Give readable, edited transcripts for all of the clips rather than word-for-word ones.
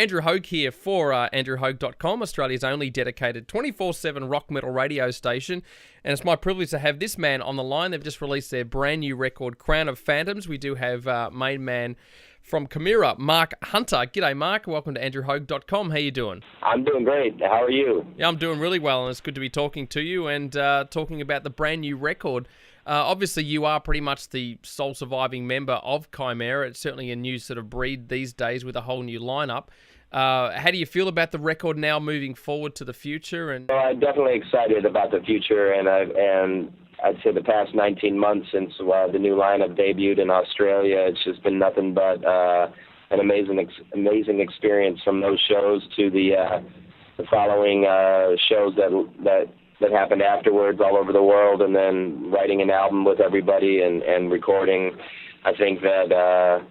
Andrew Haug here for AndrewHaug.com, Australia's only dedicated 24/7 rock metal radio station. And it's my privilege to have this man on the line. They've just released their brand new record, Crown of Phantoms. We do have main man from Chimaira, Mark Hunter. G'day, Mark. Welcome to AndrewHaug.com. How you doing? I'm doing great. How are you? Yeah, I'm doing really well, and it's good to be talking to you and talking about the brand new record. Obviously, you are pretty much the sole surviving member of Chimaira. It's certainly a new sort of breed these days with a whole new lineup. How do you feel about the record now moving forward to the future? And well, I'm definitely excited about the future, and I'd say the past 19 months since the new lineup debuted in Australia, it's just been nothing but an amazing experience, from those shows to the following shows that happened afterwards all over the world, and then writing an album with everybody and recording. I think that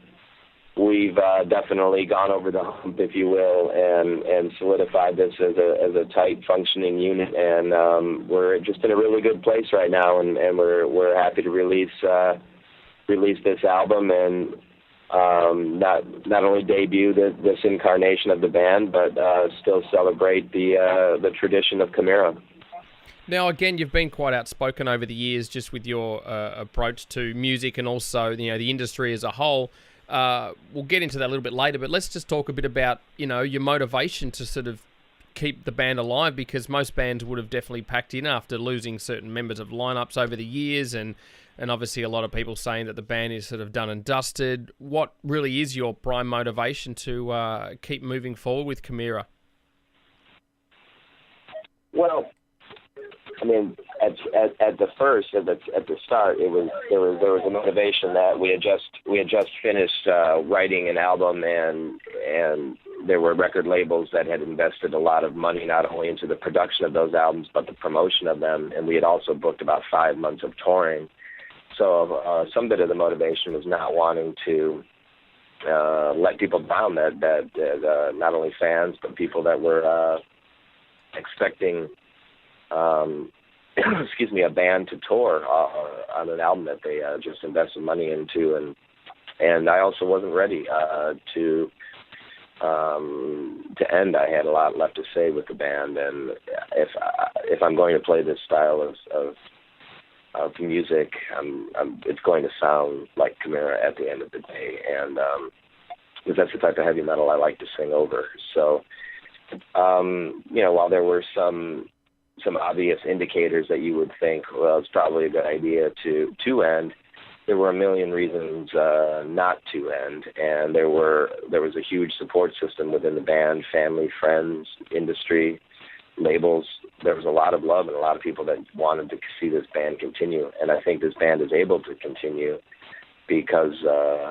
we've definitely gone over the hump, if you will, and solidified this as a tight functioning unit, and we're just in a really good place right now, and we're happy to release this album and not only debut this incarnation of the band, but still celebrate the tradition of Chimaira. Now, again, you've been quite outspoken over the years just with your approach to music and also, the industry as a whole. We'll get into that a little bit later, but let's just talk a bit about, your motivation to sort of keep the band alive, because most bands would have definitely packed in after losing certain members of lineups over the years, and obviously a lot of people saying that the band is sort of done and dusted. What really is your prime motivation to keep moving forward with Chimaira? Well, I mean, at the start, there was a motivation that we had just finished writing an album, and there were record labels that had invested a lot of money not only into the production of those albums but the promotion of them, and we had also booked about 5 months of touring. So some bit of the motivation was not wanting to let people down, that not only fans but people that were expecting a band to tour on an album that they just invested money into, and I also wasn't ready to end. I had a lot left to say with the band, and if I'm going to play this style of music, it's going to sound like Chimaira at the end of the day, and because that's the type of heavy metal I like to sing over. So, while there were some obvious indicators that you would think, well, it's probably a good idea to end, there were a million reasons not to end, and there was a huge support system within the band: family, friends, industry, labels. There was a lot of love and a lot of people that wanted to see this band continue, and I think this band is able to continue because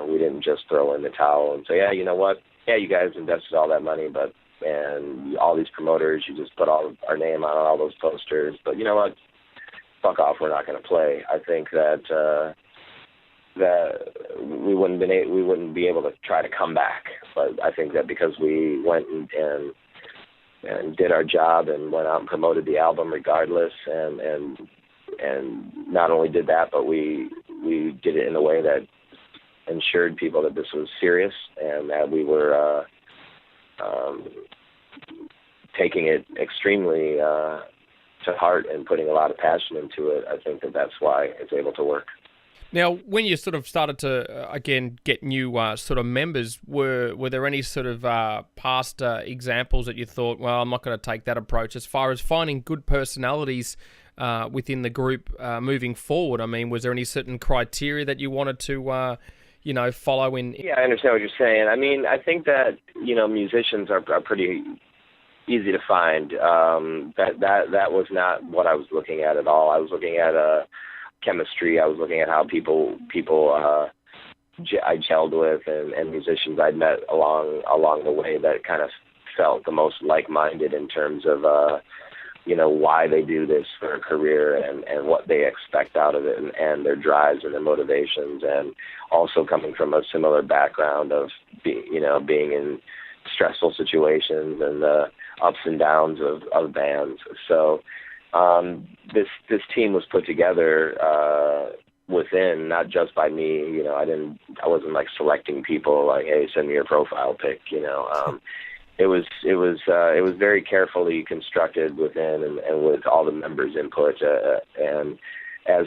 we didn't just throw in the towel and say, yeah, you know what, yeah, you guys invested all that money, and all these promoters, you just put all our name on all those posters, but you know what, fuck off, we're not going to play. I think that we wouldn't be able to try to come back, but I think that because we went and did our job and went out and promoted the album regardless, and not only did that, but we did it in a way that ensured people that this was serious and that we were taking it extremely to heart and putting a lot of passion into it. I think that's why it's able to work. Now, when you sort of started to, again, get new sort of members, were there any sort of past examples that you thought, well, I'm not going to take that approach, as far as finding good personalities within the group moving forward? I mean, was there any certain criteria that you wanted to follow in? Yeah, I understand what you're saying. I mean, I think that, musicians are pretty easy to find. That was not what I was looking at all. I was looking at chemistry. I was looking at how people I gelled with, and musicians I'd met along the way that kind of felt the most like-minded in terms of why they do this for a career and what they expect out of it, and their drives and their motivations, and also coming from a similar background of being in stressful situations and the ups and downs of bands. So this team was put together within, not just by me. I wasn't like selecting people like, hey, send me your profile pic. it was very carefully constructed within and with all the members' input, and as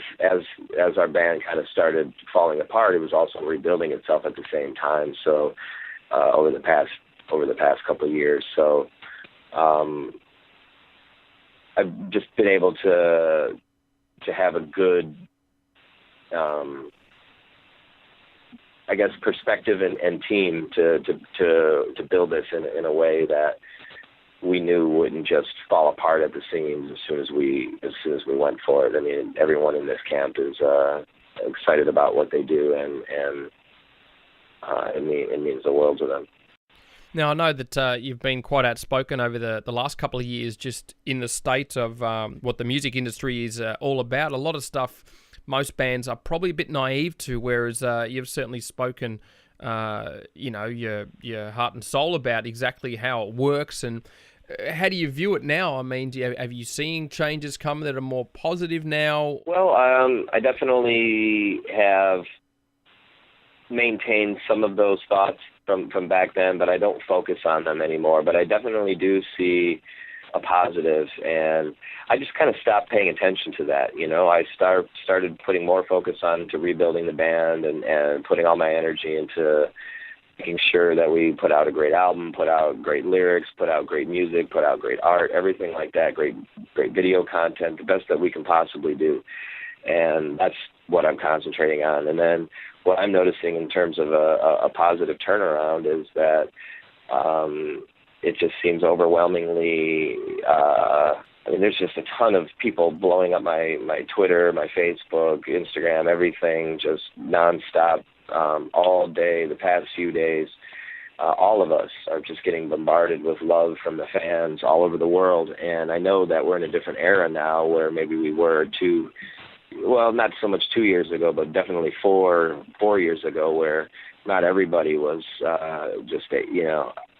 our band kind of started falling apart, it was also rebuilding itself at the same time. So over the past couple of years, so I've just been able to have a good, I guess, perspective and team to build this in a way that we knew wouldn't just fall apart at the seams as soon as we went for it. I mean, everyone in this camp is excited about what they do, and it means the world to them. Now, I know that you've been quite outspoken over the last couple of years just in the state of what the music industry is all about. A lot of stuff most bands are probably a bit naive to, whereas you've certainly spoken, your heart and soul about exactly how it works. And how do you view it now? I mean, have you seen changes come that are more positive now? Well, I definitely have maintained some of those thoughts from back then, but I don't focus on them anymore. But I definitely do see a positive, and I just kind of stopped paying attention to that. I started putting more focus on to rebuilding the band and putting all my energy into making sure that we put out a great album, put out great lyrics, put out great music, put out great art, everything like that, great video content, the best that we can possibly do. And that's what I'm concentrating on. And then what I'm noticing in terms of a positive turnaround is that it just seems overwhelmingly, there's just a ton of people blowing up my Twitter, my Facebook, Instagram, everything, just nonstop, all day, the past few days. All of us are just getting bombarded with love from the fans all over the world. And I know that we're in a different era now where maybe we were not so much 2 years ago, but definitely four years ago, where not everybody was just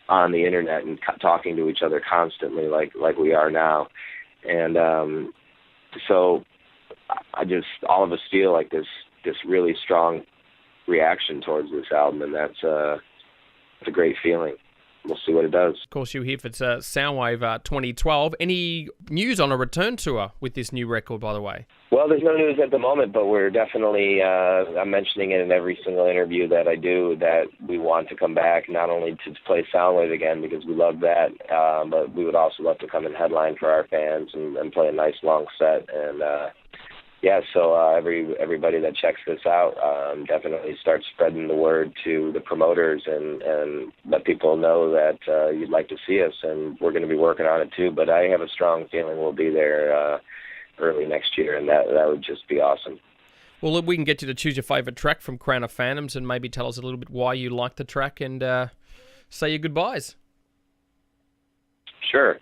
on the internet and talking to each other constantly like we are now. And so all of us feel like this really strong reaction towards this album, and that's a great feeling. We'll see what it does. Of course, you're here for Soundwave 2012. Any news on a return tour with this new record, by the way? Well, there's no news at the moment, but we're definitely, I'm mentioning it in every single interview that I do, that we want to come back, not only to play Soundwave again, because we love that, but we would also love to come and headline for our fans and play a nice long set. And so everybody that checks this out, definitely start spreading the word to the promoters and let people know that you'd like to see us, and we're going to be working on it too. But I have a strong feeling we'll be there early next year, and that would just be awesome. Well, we can get you to choose your favourite track from Crown of Phantoms and maybe tell us a little bit why you like the track and say your goodbyes. Sure.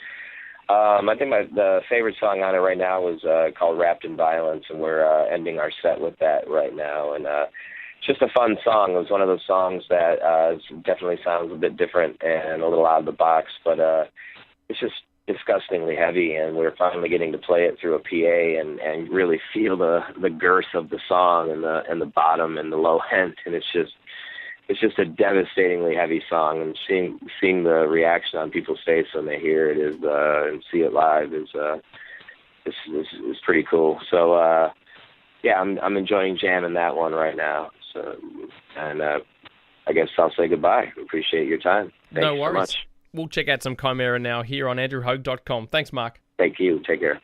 I think the favorite song on it right now is called Wrapped in Violence, and we're ending our set with that right now. And it's just a fun song. It was one of those songs that definitely sounds a bit different and a little out of the box, but it's just disgustingly heavy, and we're finally getting to play it through a PA and really feel the girth of the song and the bottom and the low end, and it's just a devastatingly heavy song, and seeing the reaction on people's face when they hear it and see it live is pretty cool. So I'm enjoying jamming that one right now. So, and I guess I'll say goodbye. Appreciate your time. Thanks no worries. so much. We'll check out some Chimaira now here on andrewhaug.com. Thanks, Mark. Thank you. Take care.